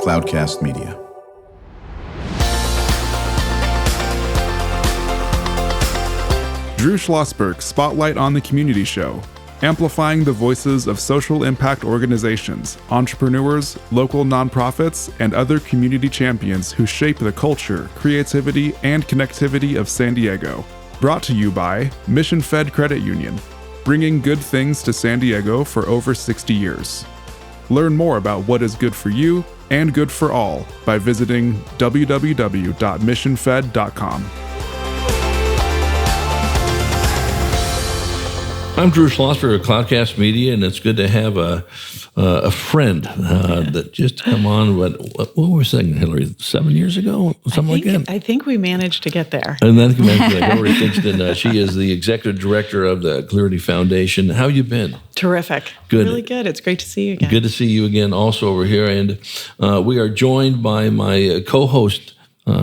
Cloudcast Media. Drew Schlosberg Spotlight on the Community Show, amplifying the voices of social impact organizations, entrepreneurs, local nonprofits, and other community champions who shape the culture, creativity, and connectivity of San Diego. Brought to you by Mission Fed Credit Union, bringing good things to San Diego for over 60 years. Learn more about what is good for you and good for all by visiting www.missionfed.com. I'm Drew Schlosberg of Cloudcast Media, and it's good to have a friend that just come on. What were we saying, Hillary? 7 years ago, something like that. I think we managed to get there. And then Hillary Theakston, she is the executive director of the Clearity Foundation. How you been? Terrific. Good. Really good. It's great to see you again. Good to see you again, also over here, and we are joined by my co-host,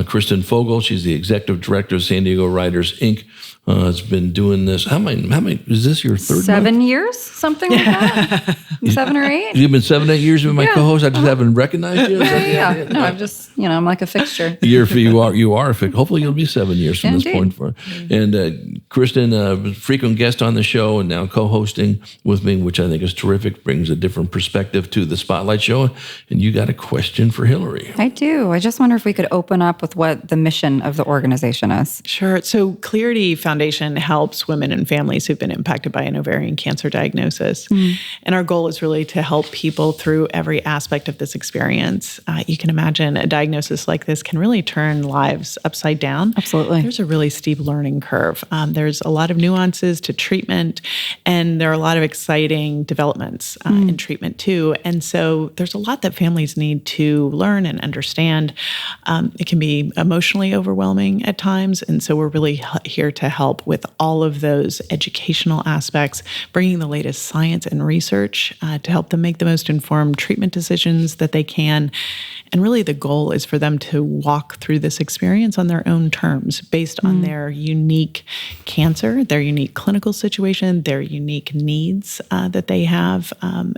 Kristen Fogel. She's the executive director of San Diego Writers Inc. Has been doing this. How many? Is this your third? 7 years, something like that. 7 or 8. You've been 7, 8 years with my co-host. I just haven't recognized you. Yeah. No, I'm just, I'm like a fixture. You are a fixture. Hopefully, you'll be 7 years from this point forward. And Kristen, frequent guest on the show, and now co-hosting with me, which I think is terrific. Brings a different perspective to the Spotlight Show. And you got a question for Hillary. I do. I just wonder if we could open up with what the mission of the organization is. Sure. So Clearity Foundation helps women and families who've been impacted by an ovarian cancer diagnosis. And our goal is really to help people through every aspect of this experience. You can imagine a diagnosis like this can really turn lives upside down. Absolutely. There's a really steep learning curve. There's a lot of nuances to treatment, and there are a lot of exciting developments in treatment too. And so there's a lot that families need to learn and understand. It can be emotionally overwhelming at times, and so we're really here to help with all of those educational aspects, bringing the latest science and research to help them make the most informed treatment decisions that they can. And really the goal is for them to walk through this experience on their own terms, based on their unique cancer, their unique clinical situation, their unique needs that they have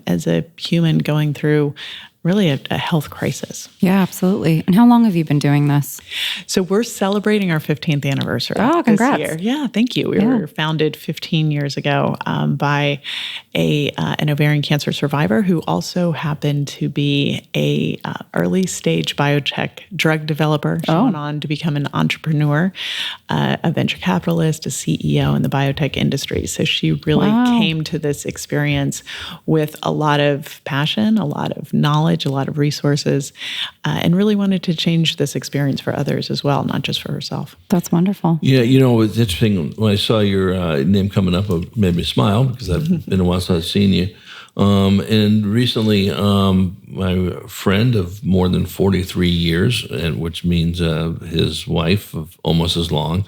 as a human going through really a health crisis. Yeah, absolutely. And how long have you been doing this? So we're celebrating our 15th anniversary congrats. this year. Yeah, thank you. We were founded 15 years ago by an ovarian cancer survivor who also happened to be a early stage biotech drug developer. She went on to become an entrepreneur, a venture capitalist, a CEO in the biotech industry. So she really came to this experience with a lot of passion, a lot of knowledge, a lot of resources, and really wanted to change this experience for others as well, not just for herself. That's wonderful. Yeah, it's interesting. When I saw your name coming up, it made me smile because I've been a while since I've seen you. And recently, my friend of more than 43 years, and which means his wife of almost as long,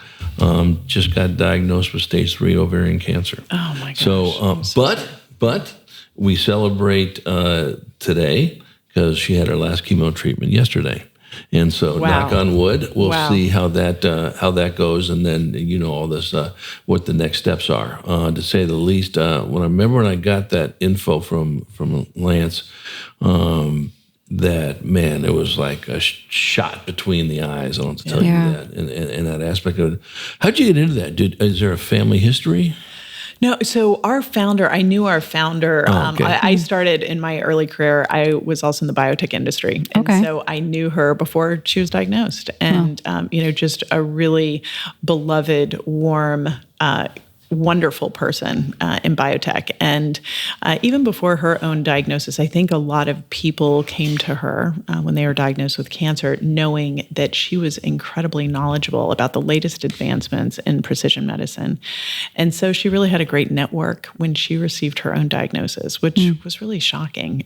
just got diagnosed with stage 3 ovarian cancer. Oh my gosh. So, but we celebrate today because she had her last chemo treatment yesterday. And so, knock on wood, we'll see how that goes, and then all this, what the next steps are. To say the least, when I got that info from Lance, that man, it was like a shot between the eyes. I don't have to tell you that, and that aspect of it. How'd you get into that? Is there a family history? No, so I knew our founder. I started in my early career. I was also in the biotech industry. And so I knew her before she was diagnosed. And, just a really beloved, warm, wonderful person in biotech. And even before her own diagnosis, I think a lot of people came to her when they were diagnosed with cancer, knowing that she was incredibly knowledgeable about the latest advancements in precision medicine. And so she really had a great network when she received her own diagnosis, which was really shocking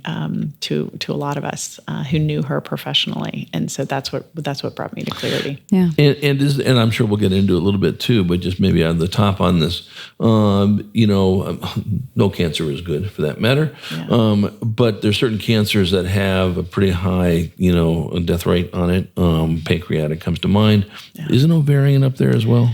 to a lot of us who knew her professionally. And so that's what brought me to Clearity. Yeah. And I'm sure we'll get into it a little bit too, but just maybe on the top on this. No cancer is good for that matter. Yeah. But there's certain cancers that have a pretty high, death rate on it. Pancreatic comes to mind. Yeah. Isn't ovarian up there as well?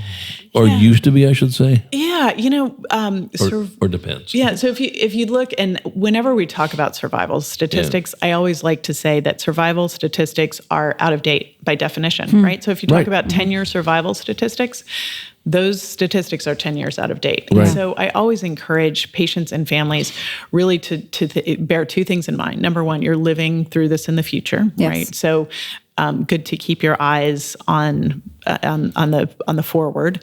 Or used to be, I should say. Yeah, or depends. Yeah, so if you look, and whenever we talk about survival statistics, I always like to say that survival statistics are out of date by definition, right? So if you talk about 10-year survival statistics, those statistics are 10 years out of date. Right. So I always encourage patients and families really to bear two things in mind. Number one, you're living through this in the future, right? So good to keep your eyes on the forward.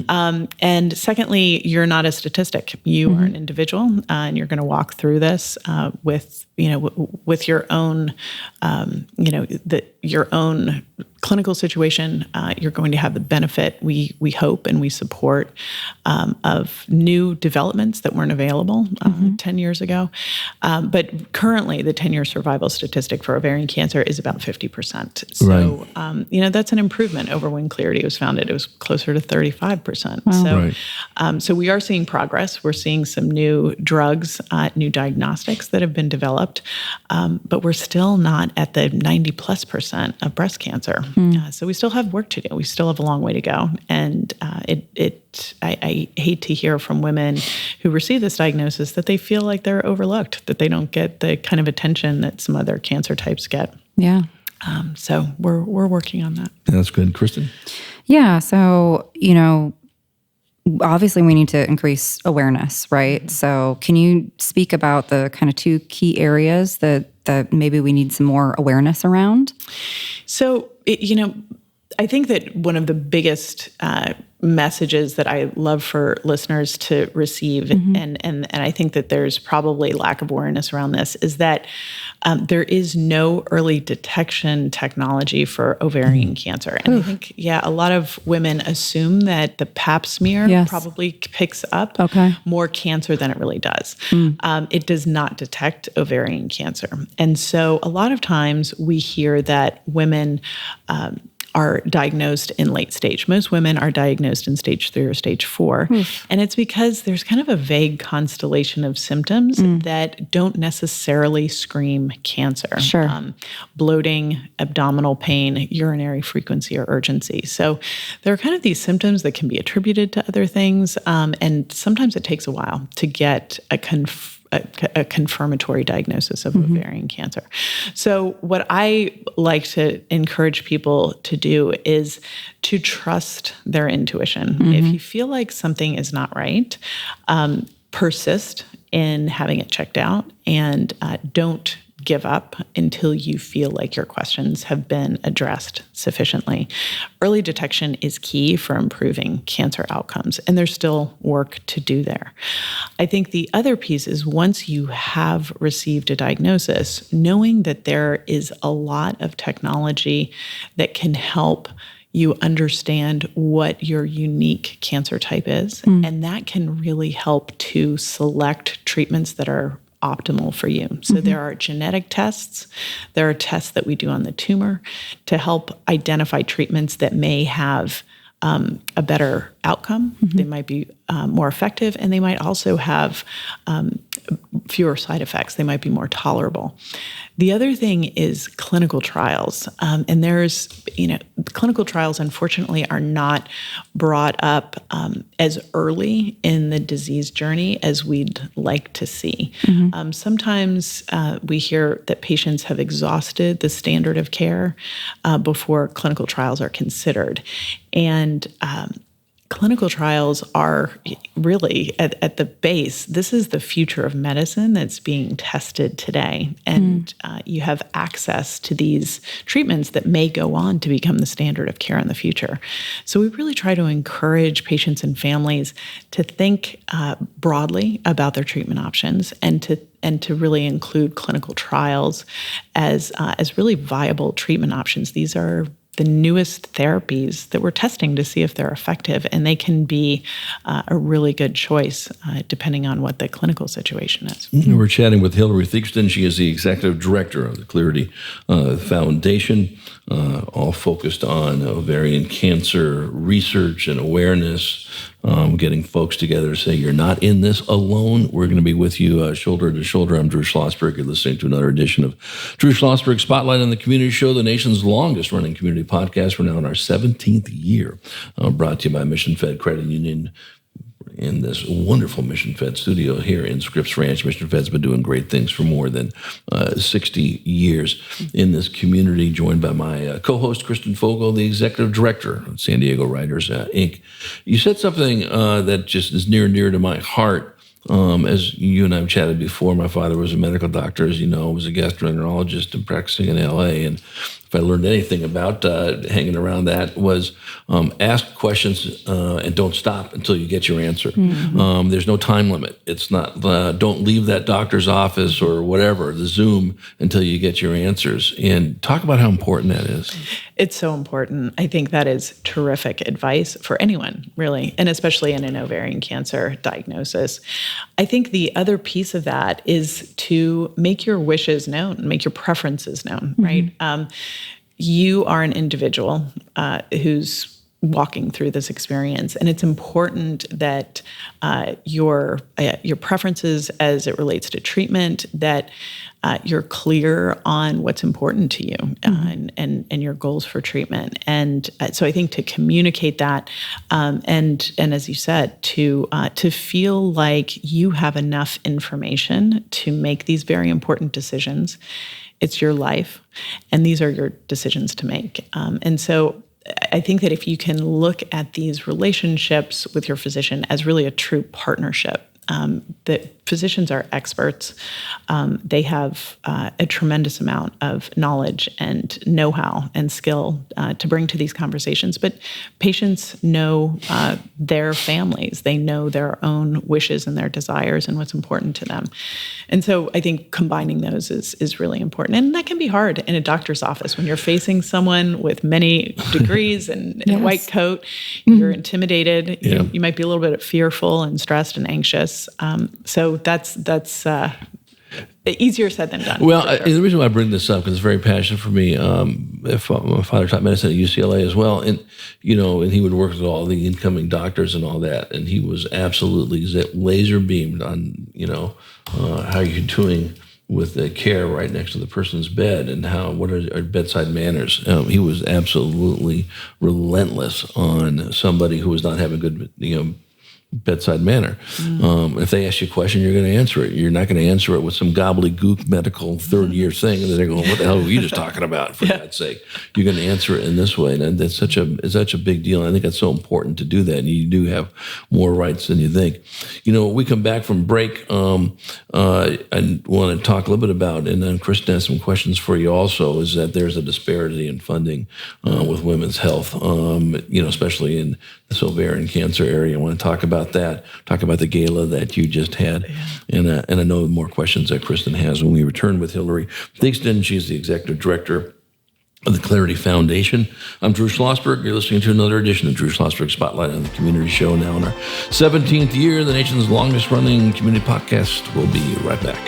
And secondly, you're not a statistic. You are an individual, and you're going to walk through this with your own your own clinical situation. You're going to have the benefit, we hope and we support, of new developments that weren't available 10 years ago. But currently, the 10-year survival statistic for ovarian cancer is about 50%. So, that's an improvement over when Clearity was founded. It was closer to 35%. Wow. So we are seeing progress. We're seeing some new drugs, new diagnostics that have been developed, but we're still not at the 90+% of breast cancer. So we still have work to do. We still have a long way to go. And I hate to hear from women who receive this diagnosis that they feel like they're overlooked, that they don't get the kind of attention that some other cancer types get. Yeah. So we're working on that. That's good. Kristen? Yeah. So, obviously we need to increase awareness, right? So can you speak about the kind of two key areas that maybe we need some more awareness around? So, I think that one of the biggest messages that I love for listeners to receive, and I think that there's probably lack of awareness around this, is that there is no early detection technology for ovarian cancer. And I think, a lot of women assume that the pap smear probably picks up more cancer than it really does. It does not detect ovarian cancer. And so a lot of times we hear that women are diagnosed in late stage. Most women are diagnosed in stage 3 or stage 4. And it's because there's kind of a vague constellation of symptoms that don't necessarily scream cancer. Sure. Bloating, abdominal pain, urinary frequency or urgency. So there are kind of these symptoms that can be attributed to other things. And sometimes it takes a while to get a confirmatory diagnosis of ovarian cancer. So what I like to encourage people to do is to trust their intuition. If you feel like something is not right, persist in having it checked out, and don't give up until you feel like your questions have been addressed sufficiently. Early detection is key for improving cancer outcomes, and there's still work to do there. I think the other piece is, once you have received a diagnosis, knowing that there is a lot of technology that can help you understand what your unique cancer type is, and that can really help to select treatments that are optimal for you. So there are genetic tests. There are tests that we do on the tumor to help identify treatments that may have a better outcome. They might be more effective, and they might also have fewer side effects. They might be more tolerable. The other thing is clinical trials. And there's, clinical trials, unfortunately, are not brought up as early in the disease journey as we'd like to see. Sometimes we hear that patients have exhausted the standard of care before clinical trials are considered. And clinical trials are really at the base. This is the future of medicine that's being tested today. And you have access to these treatments that may go on to become the standard of care in the future. So we really try to encourage patients and families to think broadly about their treatment options, and to really include clinical trials as really viable treatment options. These are the newest therapies that we're testing to see if they're effective, and they can be a really good choice depending on what the clinical situation is. We're chatting with Hillary Theakston. She is the executive director of the Clearity Foundation. all focused on ovarian cancer research and awareness, getting folks together to say, you're not in this alone. We're going to be with you shoulder to shoulder. I'm Drew Schlosberg. You're listening to another edition of Drew Schlosberg Spotlight on the Community Show, the nation's longest running community podcast. We're now in our 17th year, brought to you by Mission Fed Credit Union in this wonderful Mission Fed studio here in Scripps Ranch. Mission Fed's been doing great things for more than 60 years in this community, joined by my co-host, Kristen Fogel, the executive director of San Diego Writers, Inc. You said something that just is near and dear to my heart. As you and I have chatted before, my father was a medical doctor, as you know, was a gastroenterologist and practicing in L.A., and if I learned anything about hanging around that was ask questions and don't stop until you get your answer. Mm-hmm. There's no time limit. It's not, don't leave that doctor's office or whatever, the Zoom, until you get your answers. And talk about how important that is. It's so important. I think that is terrific advice for anyone, really, and especially in an ovarian cancer diagnosis. I think the other piece of that is to make your wishes known, make your preferences known, mm-hmm. right? You are an individual who's walking through this experience, and it's important that your preferences as it relates to treatment, that you're clear on what's important to you mm-hmm. and your goals for treatment. And so I think to communicate that, and as you said, to feel like you have enough information to make these very important decisions. It's your life, and these are your decisions to make. And so I think that if you can look at these relationships with your physician as really a true partnership, that physicians are experts. They have a tremendous amount of knowledge and know-how and skill to bring to these conversations. But patients know their families. They know their own wishes and their desires and what's important to them. And so I think combining those is really important. And that can be hard in a doctor's office when you're facing someone with many degrees and yes. a white coat. You're intimidated. Yeah. You might be a little bit fearful and stressed and anxious. So that's easier said than done. Well, sure. The reason why I bring this up, because it's very passionate for me. My father taught medicine at UCLA as well, and and he would work with all the incoming doctors and all that, and he was absolutely laser beamed on how you're doing with the care right next to the person's bed and what are bedside manners. He was absolutely relentless on somebody who was not having good bedside manner. If they ask you a question, you're going to answer it. You're not going to answer it with some gobbledygook medical third-year thing, and then they're going, what the hell were you just talking about, for God's sake? You're going to answer it in this way, and that's such a big deal. And I think that's so important to do that, and you do have more rights than you think. We come back from break. I want to talk a little bit about, and then Kristen has some questions for you also, is that there's a disparity in funding with women's health, especially in this ovarian cancer area. I want to talk about that, talk about the gala that you just had, and I know more questions that Kristen has when we return with Hillary Theakston. She's the executive director of the Clearity Foundation. I'm Drew Schlosberg. You're listening to another edition of Drew Schlosberg Spotlight on the Community Show, now in our 17th year, the nation's longest running community podcast. We'll be right back.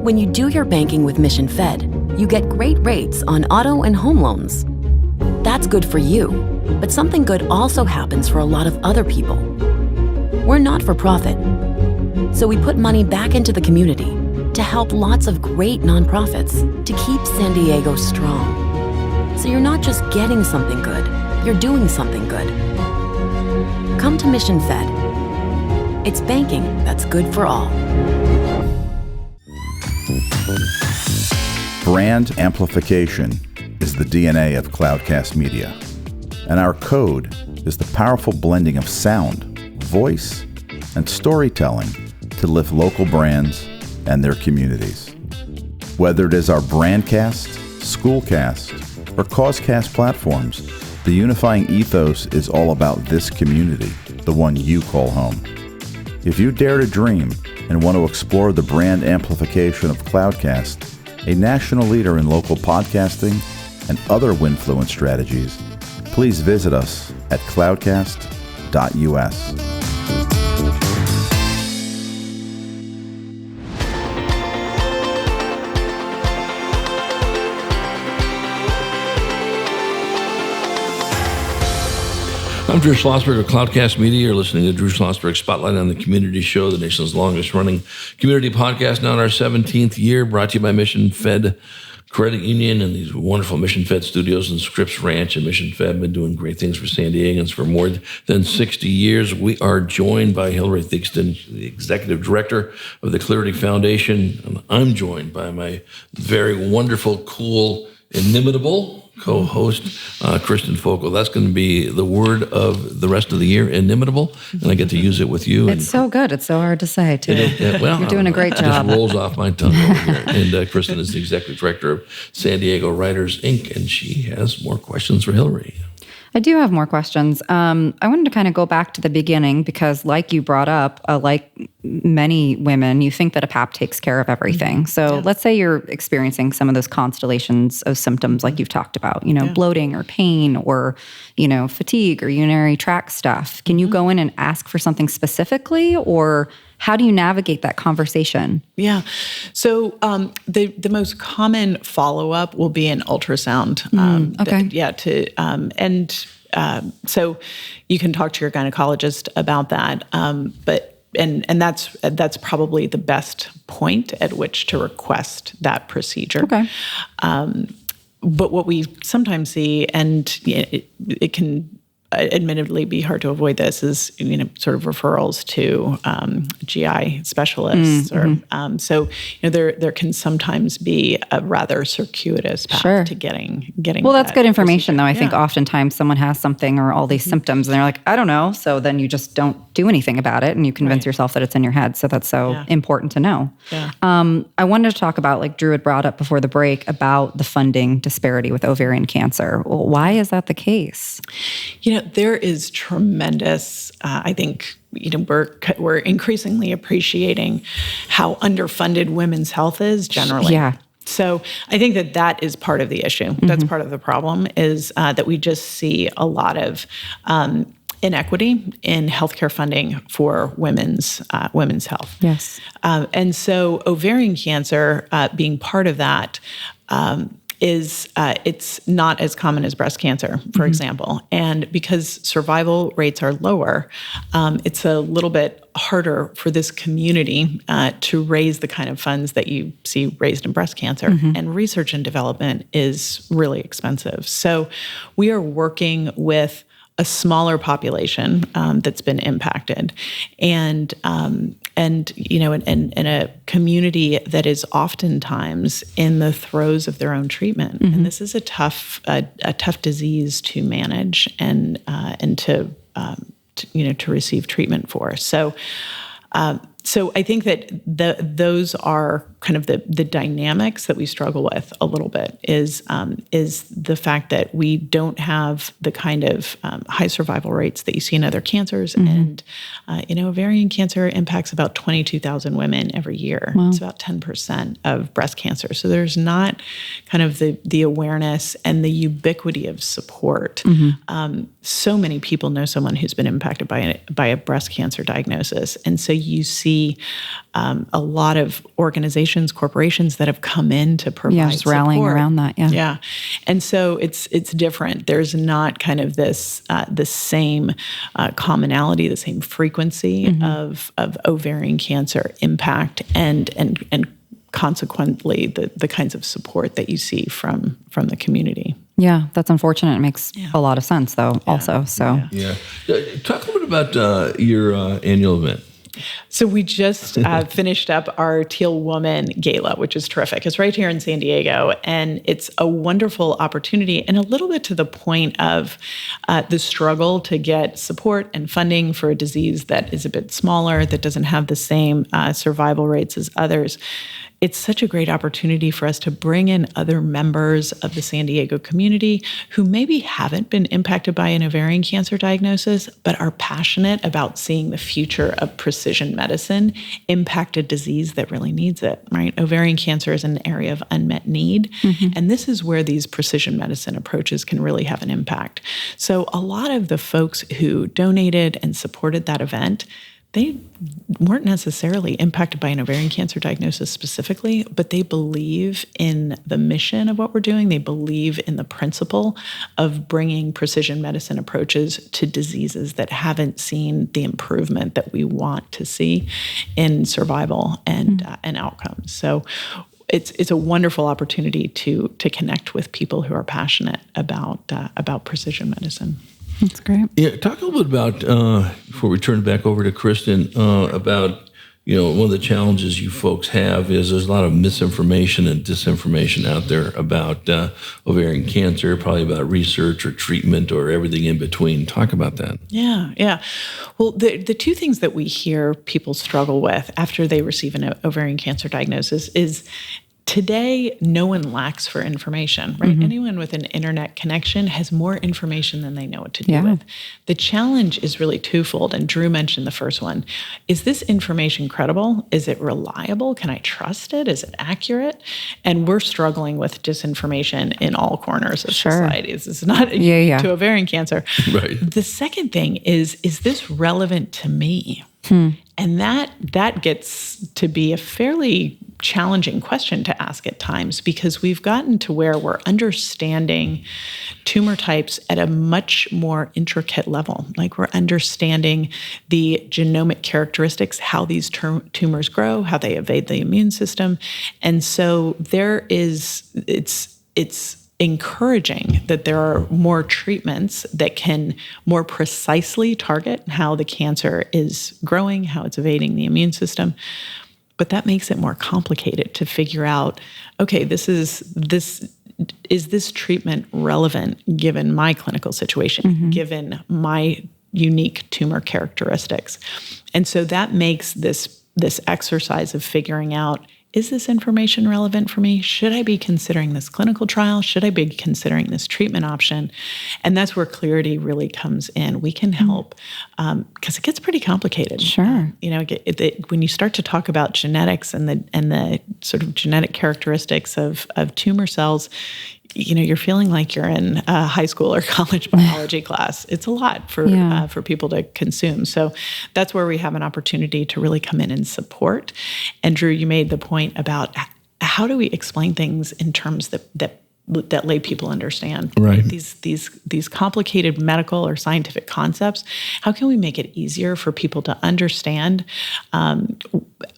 When you do your banking with Mission Fed, you get great rates on auto and home loans. That's good for you, but something good also happens for a lot of other people. We're not for profit, so we put money back into the community to help lots of great nonprofits to keep San Diego strong. So you're not just getting something good, you're doing something good. Come to Mission Fed. It's banking that's good for all. Brand amplification is the DNA of Cloudcast Media, and our code is the powerful blending of sound, voice, and storytelling to lift local brands and their communities. Whether it is our Brandcast, Schoolcast, or Causecast platforms, the unifying ethos is all about this community, the one you call home. If you dare to dream and want to explore the brand amplification of Cloudcast, a national leader in local podcasting and other Winfluence strategies, please visit us at cloudcast.us. I'm Drew Schlosberg of Cloudcast Media. You're listening to Drew Schlosberg Spotlight on the Community Show, the nation's longest-running community podcast, now in our 17th year, brought to you by Mission Fed Credit Union and these wonderful Mission Fed studios and Scripps Ranch. And Mission Fed been doing great things for San Diegans for more than 60 years. We are joined by Hillary Theakston, the Executive Director of the Clearity Foundation. And I'm joined by my very wonderful, cool, inimitable co-host, Kristen Fogle. That's going to be the word of the rest of the year, inimitable, and I get to use it with you. It's so good. It's so hard to say, too. Well, you're doing a great job. It just rolls off my tongue over here. And Kristen is the Executive Director of San Diego Writers, Inc., and she has more questions for Hillary. I do have more questions. I wanted to kind of go back to the beginning because, like you brought up, like many women, you think that a PAP takes care of everything. So let's say you're experiencing some of those constellations of symptoms like you've talked about, bloating or pain or, fatigue or urinary tract stuff. Can you go in and ask for something specifically, or how do you navigate that conversation? Yeah. So the most common follow-up will be an ultrasound. Okay. So you can talk to your gynecologist about that. And that's probably the best point at which to request that procedure. Okay. But what we sometimes see, and it can admittedly be hard to avoid this, is sort of referrals to GI specialists, or so there can sometimes be a rather circuitous path to getting. Well, that's good information, though. I think oftentimes someone has something or all these symptoms, and they're like, I don't know. So then you just don't do anything about it, and you convince yourself that it's in your head. So that's so important to know. Yeah. I wanted to talk about, like Drew had brought up before the break, about the funding disparity with ovarian cancer. Well, why is that the case? There is tremendous, I think, we're increasingly appreciating how underfunded women's health is generally. Yeah. So I think that is part of the issue. That's part of the problem, is that we just see a lot of inequity in healthcare funding for women's health. Yes. And so ovarian cancer being part of that is it's not as common as breast cancer, for example. And because survival rates are lower, it's a little bit harder for this community to raise the kind of funds that you see raised in breast cancer. And research and development is really expensive. So we are working with a smaller population that's been impacted, and in a community that is oftentimes in the throes of their own treatment. And this is a tough disease to manage and to receive treatment for. So I think that those are kind of the dynamics that we struggle with a little bit, is the fact that we don't have the kind of high survival rates that you see in other cancers. And, ovarian cancer impacts about 22,000 women every year. Wow. It's about 10% of breast cancer. So there's not kind of the awareness and the ubiquity of support. So many people know someone who's been impacted by a breast cancer diagnosis. And so you see a lot of organizations, corporations that have come in to provide just rallying support around that. Yeah. And so it's different. There's not kind of this the same commonality, the same frequency of ovarian cancer impact and consequently the kinds of support that you see from the community. Yeah, that's unfortunate. It makes a lot of sense, though, also. So Talk a little bit about your annual event. So we just finished up our Teal Woman Gala, which is terrific. It's right here in San Diego, and it's a wonderful opportunity, and a little bit to the point of the struggle to get support and funding for a disease that is a bit smaller, that doesn't have the same survival rates as others. It's such a great opportunity for us to bring in other members of the San Diego community who maybe haven't been impacted by an ovarian cancer diagnosis, but are passionate about seeing the future of precision medicine impact a disease that really needs it, right? Ovarian cancer is an area of unmet need, and this is where these precision medicine approaches can really have an impact. So a lot of the folks who donated and supported that event, they weren't necessarily impacted by an ovarian cancer diagnosis specifically, but they believe in the mission of what we're doing. They believe in the principle of bringing precision medicine approaches to diseases that haven't seen the improvement that we want to see in survival and outcomes. So it's a wonderful opportunity to connect with people who are passionate about precision medicine. That's great. Yeah, talk a little bit about, before we turn it back over to Kristen, about, one of the challenges you folks have is there's a lot of misinformation and disinformation out there about ovarian cancer, probably about research or treatment or everything in between. Talk about that. Yeah. Well, the two things that we hear people struggle with after they receive an ovarian cancer diagnosis is, today, no one lacks for information, right? Anyone with an internet connection has more information than they know what to do with. The challenge is really twofold, and Drew mentioned the first one. Is this information credible? Is it reliable? Can I trust it? Is it accurate? And we're struggling with disinformation in all corners of society. This is not to ovarian cancer. Right. The second thing is this relevant to me? And that gets to be a fairly challenging question to ask at times, because we've gotten to where we're understanding tumor types at a much more intricate level. Like, we're understanding the genomic characteristics, how these tumors grow, how they evade the immune system. And so it's encouraging that there are more treatments that can more precisely target how the cancer is growing, how it's evading the immune system. But that makes it more complicated to figure out, okay, is this treatment relevant given my clinical situation, given my unique tumor characteristics? And so that makes this exercise of figuring out, is this information relevant for me? Should I be considering this clinical trial? Should I be considering this treatment option? And that's where Clearity really comes in. We can help, because it gets pretty complicated. Sure. When you start to talk about genetics and the sort of genetic characteristics of tumor cells, you're feeling like you're in a high school or college biology class. It's a lot for people to consume. So that's where we have an opportunity to really come in and support. And Drew, you made the point about how do we explain things in terms that lay people understand. Right. These complicated medical or scientific concepts, how can we make it easier for people to understand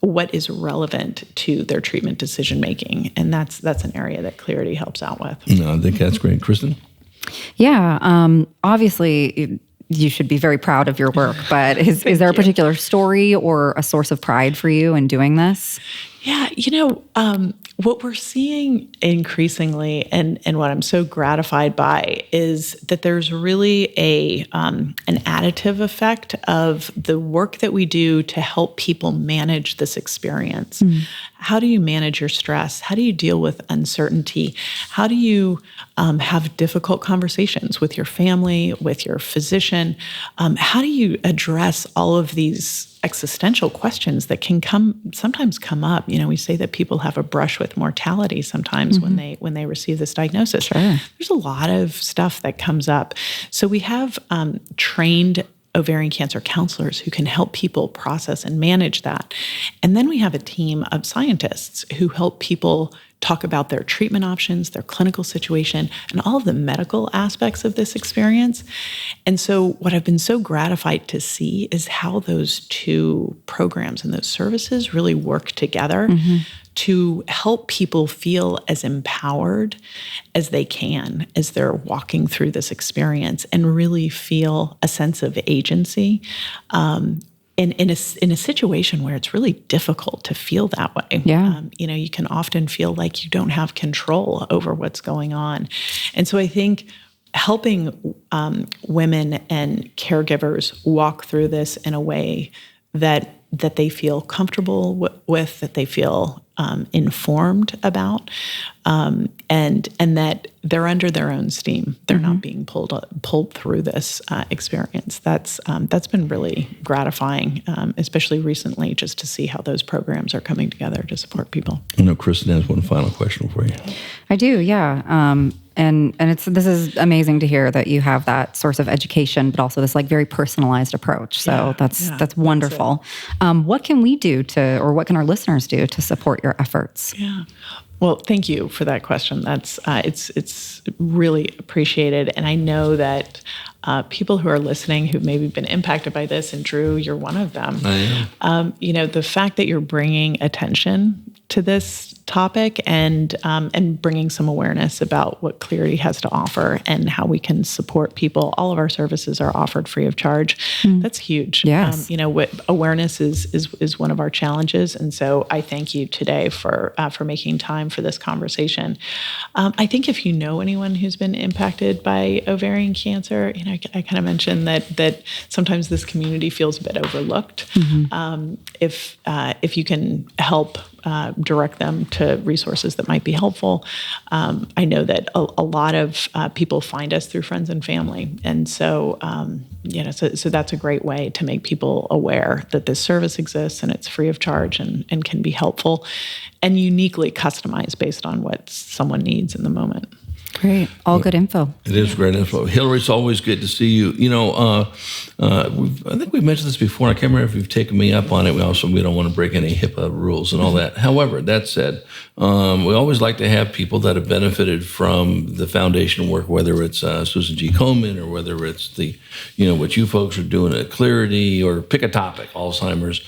what is relevant to their treatment decision making? And that's an area that Clearity helps out with. I think that's great. Kristen? Yeah. Obviously, you should be very proud of your work, but is there a particular story or a source of pride for you in doing this? Yeah, what we're seeing increasingly, and what I'm so gratified by, is that there's really an additive effect of the work that we do to help people manage this experience. How do you manage your stress? How do you deal with uncertainty? How do you have difficult conversations with your family, with your physician? How do you address all of these existential questions that can sometimes come up? We say that people have a brush with mortality sometimes when they receive this diagnosis. Sure. There's a lot of stuff that comes up. So we have trained ovarian cancer counselors who can help people process and manage that. And then we have a team of scientists who help people talk about their treatment options, their clinical situation, and all of the medical aspects of this experience. And so what I've been so gratified to see is how those two programs and those services really work together to help people feel as empowered as they can as they're walking through this experience and really feel a sense of agency in a situation where it's really difficult to feel that way. Yeah. You can often feel like you don't have control over what's going on. And so I think helping women and caregivers walk through this in a way that they feel comfortable with, that they feel informed about, and that they're under their own steam. They're not being pulled through this experience. That's been really gratifying, especially recently, just to see how those programs are coming together to support people. I know Kristen has one final question for you. I do, yeah. And this is amazing to hear that you have that source of education, but also this like very personalized approach. So that's wonderful. What can we do or what can our listeners do to support your efforts? Yeah. Well, thank you for that question. That's it's really appreciated, and I know that people who are listening who've maybe been impacted by this, and Drew, you're one of them. I am. The fact that you're bringing attention to this topic and bringing some awareness about what Clearity has to offer and how we can support people. All of our services are offered free of charge. That's huge. Yes. Awareness is one of our challenges, and so I thank you today for making time for this conversation. I think if you know anyone who's been impacted by ovarian cancer, I kind of mentioned that sometimes this community feels a bit overlooked. If you can help direct them to resources that might be helpful. I know that a lot of people find us through friends and family, and so so that's a great way to make people aware that this service exists and it's free of charge and can be helpful and uniquely customized based on what someone needs in the moment. Great. All good info. It is great info. Hillary, it's always good to see you. I think we've mentioned this before. I can't remember if you've taken me up on it. We don't want to break any HIPAA rules and all that. However, that said, we always like to have people that have benefited from the foundation work, whether it's Susan G. Komen or whether it's what you folks are doing at Clearity, or pick a topic, Alzheimer's,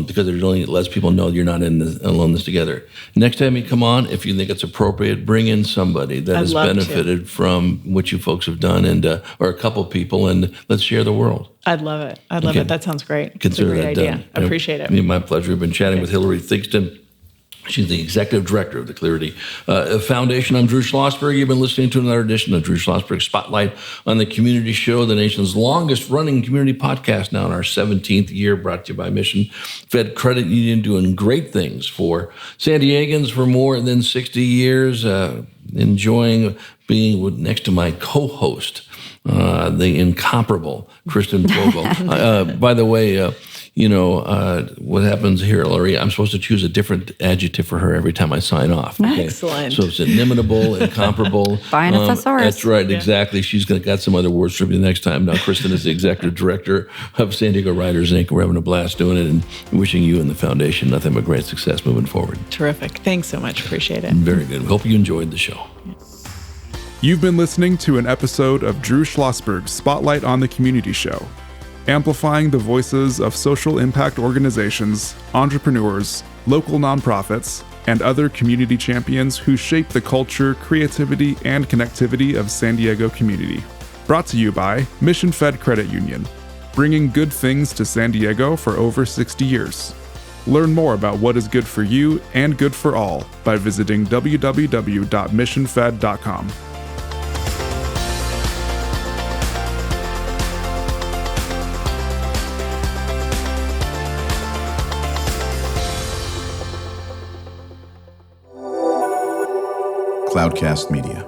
because there's only less people know you're not alone this together. Next time you come on, if you think it's appropriate, bring in somebody that has benefited from what you folks have done, and or a couple people, and let's share the world. I'd love it. I'd love it. That sounds great. Consider it's a great that idea. done. I appreciate it. My pleasure. We've been chatting with Hillary Theakston. She's the executive director of the Clearity Foundation. I'm Drew Schlosberg. You've been listening to another edition of Drew Schlosberg Spotlight on the Community Show, the nation's longest-running community podcast, now in our 17th year, brought to you by Mission Fed Credit Union, doing great things for San Diegans for more than 60 years, enjoying being next to my co-host, the incomparable Kristen Bobo. By the way, what happens here, Laurie, I'm supposed to choose a different adjective for her every time I sign off. Okay? Excellent. So it's inimitable, incomparable. Buying a thesaurus. That's right, exactly. She's got some other words for me the next time. Now, Kristen is the executive director of San Diego Writers Inc. We're having a blast doing it, and wishing you and the foundation nothing but great success moving forward. Terrific. Thanks so much. Appreciate it. Very good. We hope you enjoyed the show. You've been listening to an episode of Drew Schlosberg's Spotlight on the Community Show, amplifying the voices of social impact organizations, entrepreneurs, local nonprofits, and other community champions who shape the culture, creativity, and connectivity of San Diego community. Brought to you by Mission Fed Credit Union, bringing good things to San Diego for over 60 years. Learn more about what is good for you and good for all by visiting www.missionfed.com. Cloudcast Media.